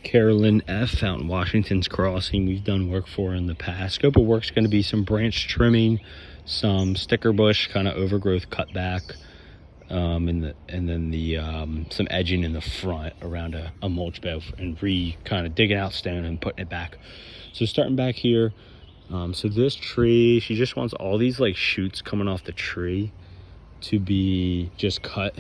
Carolyn F out in Washington's Crossing. We've done work for her in the past. Scope of work's going to be some branch trimming, some sticker bush kind of overgrowth cutback, and then some edging in the front around a mulch bed, and kind of digging out stone and putting it back. So starting back here, so this tree, she just wants all these like shoots coming off the tree to be just cut.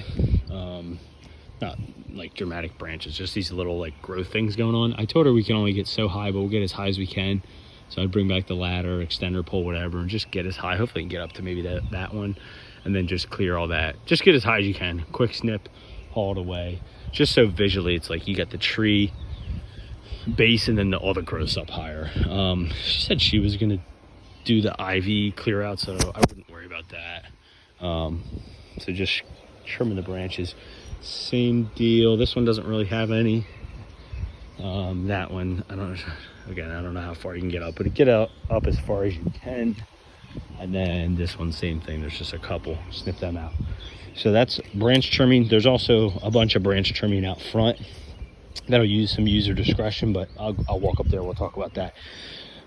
Not like dramatic branches, just these little like growth things going on. I told her we can only get so high, but we'll get as high as we can. So I'd bring back the ladder, extender pole, whatever, and just get as high. Hopefully get up to maybe that one, and then just clear all that. Just get as high as you can. Quick snip, haul it away. Just so visually it's like you got the tree base and then all the growths up higher. She said she was gonna do the ivy clear out, so I wouldn't worry about that. So just trimming the branches. Same deal. This one doesn't really have any. That one, I don't know how far you can get up, but get up as far as you can. And then this one, same thing. There's just a couple. Snip them out. So that's branch trimming. There's also a bunch of branch trimming out front. That'll use some user discretion, but I'll walk up there. We'll talk about that.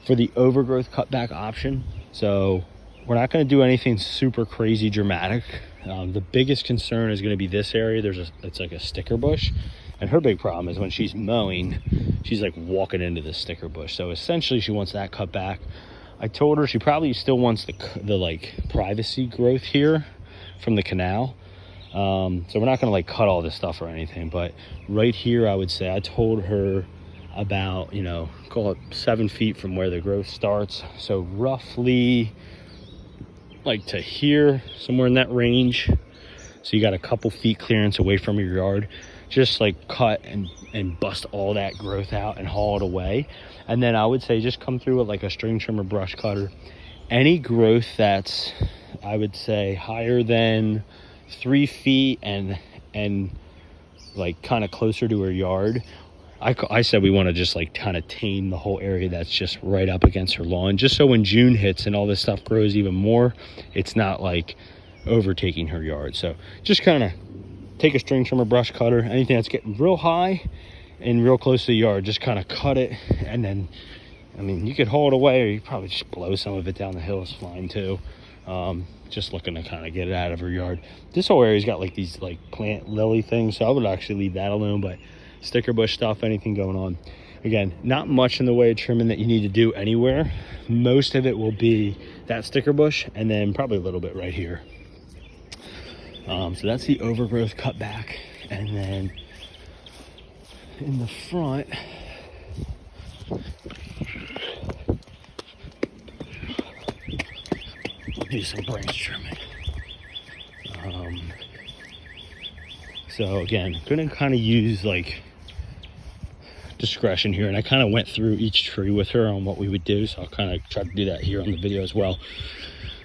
For the overgrowth cutback option, so we're not going to do anything super crazy dramatic. The biggest concern is going to be this area. It's like a sticker bush, and her big problem is when she's mowing, she's like walking into the sticker bush. So essentially she wants that cut back. I told her she probably still wants the like privacy growth here from the canal. So we're not going to like cut all this stuff or anything, but right here, I would say I told her about, call it 7 feet from where the growth starts. So roughly like to here, somewhere in that range. So you got a couple feet clearance away from your yard. Just like cut and bust all that growth out and haul it away. And then I would say just come through with like a string trimmer, brush cutter. Any growth that's, I would say, higher than 3 feet and like kind of closer to her yard, I said we want to just like kind of tame the whole area that's just right up against her lawn, just so when June hits and all this stuff grows even more, it's not like overtaking her yard. So just kind of take a string trimmer, brush cutter, anything that's getting real high and real close to the yard, just kind of cut it. And then, I mean, you could haul it away, or you probably just blow some of it down the hill. It's fine too. Just looking to kind of get it out of her yard. This whole area's got like these like plant lily things, so I would actually leave that alone. But sticker bush stuff, anything going on, again, not much in the way of trimming that you need to do anywhere. Most of it will be that sticker bush, and then probably a little bit right here. So that's the overgrowth cutback. And then in the front, do some branch trimming. So again, gonna kind of use like discretion here, and I kind of went through each tree with her on what we would do, so I'll kind of try to do that here on the video as well.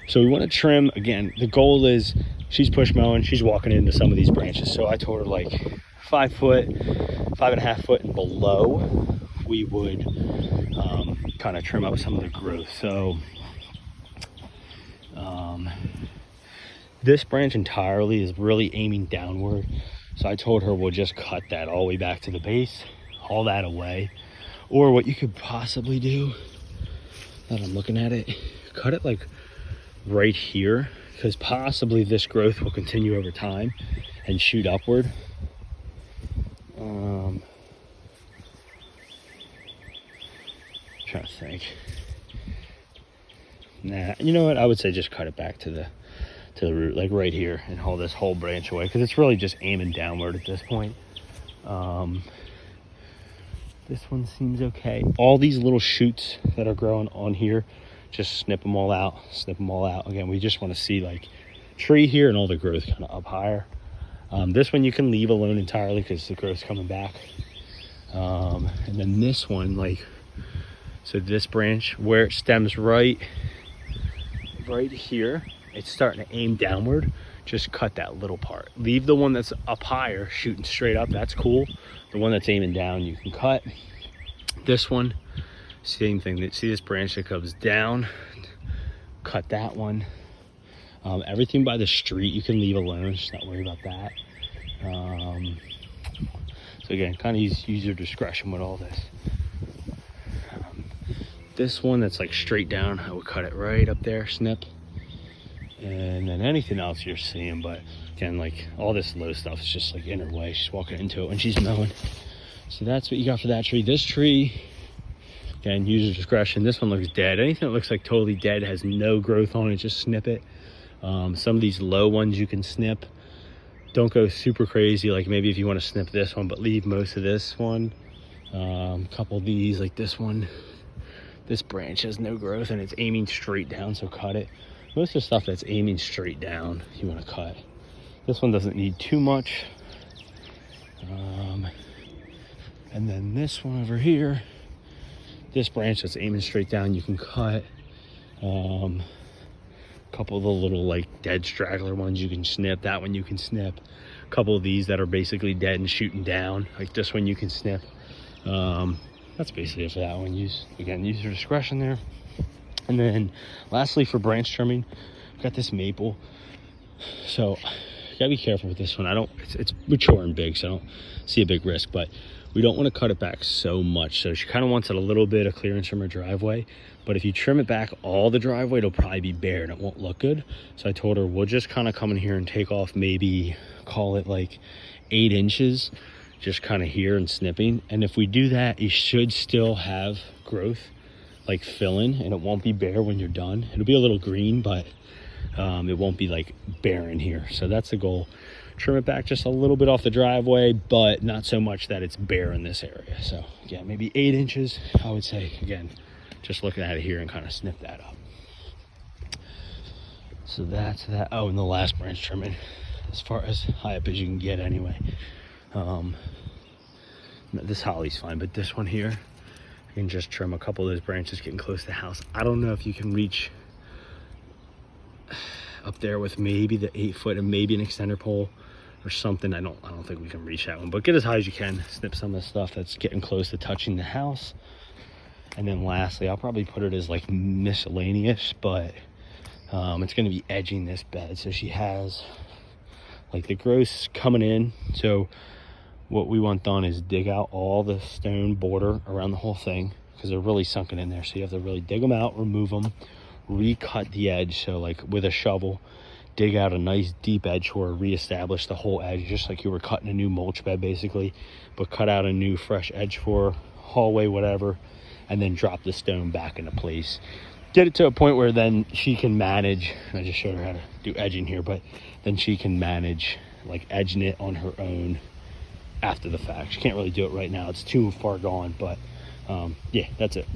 So we want to trim. Again, the goal is she's push mowing, she's walking into some of these branches, so I told her like 5 foot, 5.5 foot and below we would kind of trim up some of the growth. So this branch entirely is really aiming downward, so I told her we'll just cut that all the way back to the base, haul that away. Or what you could possibly do, that I'm looking at it, cut it like right here, because possibly this growth will continue over time and shoot upward. Trying to think. Nah, you know what, I would say just cut it back to the root, like right here, and haul this whole branch away, because it's really just aiming downward at this point. This one seems okay. All these little shoots that are growing on here, just snip them all out, Again, we just want to see like tree here and all the growth kind of up higher. This one you can leave alone entirely because the growth's coming back. And then this one, like, so this branch where it stems right here, it's starting to aim downward. Just cut that little part. Leave the one that's up higher, shooting straight up, that's cool. The one that's aiming down, you can cut. This one, same thing. See this branch that comes down, cut that one. Everything by the street you can leave alone, just not worry about that. So So again, kind of use your discretion with all this. This one that's like straight down, I would cut it right up there, snip. And then anything else you're seeing, but again, like all this low stuff is just like in her way. She's walking into it when she's mowing. So that's what you got for that tree. This tree, again, user discretion. This one looks dead. Anything that looks like totally dead, has no growth on it, just snip it. Some of these low ones you can snip. Don't go super crazy, like maybe if you want to snip this one, but leave most of this one. Couple of these, like this one. This branch has no growth and it's aiming straight down, so cut it. Most of the stuff that's aiming straight down, you want to cut. This one doesn't need too much. And then this one over here, this branch that's aiming straight down, you can cut. Couple of the little like dead straggler ones you can snip. That one you can snip. A couple of these that are basically dead and shooting down, like this one you can snip. That's basically it for that one. Use your discretion there. And then lastly, for branch trimming, I've got this maple. So you gotta be careful with this one. It's mature and big, so I don't see a big risk, but we don't want to cut it back so much. So she kind of wants it a little bit of clearance from her driveway, but if you trim it back all the driveway, it'll probably be bare and it won't look good. So I told her we'll just kind of come in here and take off, maybe call it like 8 inches, just kind of here and snipping. And if we do that, you should still have growth, like fill in, and it won't be bare when you're done. It'll be a little green, but it won't be like barren here. So that's the goal. Trim it back just a little bit off the driveway, but not so much that it's bare in this area. So yeah, maybe 8 inches, I would say. Again, just looking at it here and kind of snip that up. So that's that. Oh, and the last branch trimming, as far as high up as you can get anyway. This holly's fine, but this one here, you can just trim a couple of those branches getting close to the house. I don't know if you can reach up there with maybe the 8 foot and maybe an extender pole or something. I don't think we can reach that one, but get as high as you can. Snip some of the stuff that's getting close to touching the house. And then lastly, I'll probably put it as like miscellaneous, but it's going to be edging this bed. So she has like the growths coming in. So what we want done is dig out all the stone border around the whole thing, because they're really sunken in there. So you have to really dig them out, remove them, recut the edge. So like with a shovel, dig out a nice deep edge or reestablish the whole edge, just like you were cutting a new mulch bed basically, but cut out a new fresh edge for hallway, whatever, and then drop the stone back into place. Get it to a point where then she can manage. I just showed her how to do edging here, but then she can manage like edging it on her own after the fact. She can't really do it right now, it's too far gone, but yeah, that's it.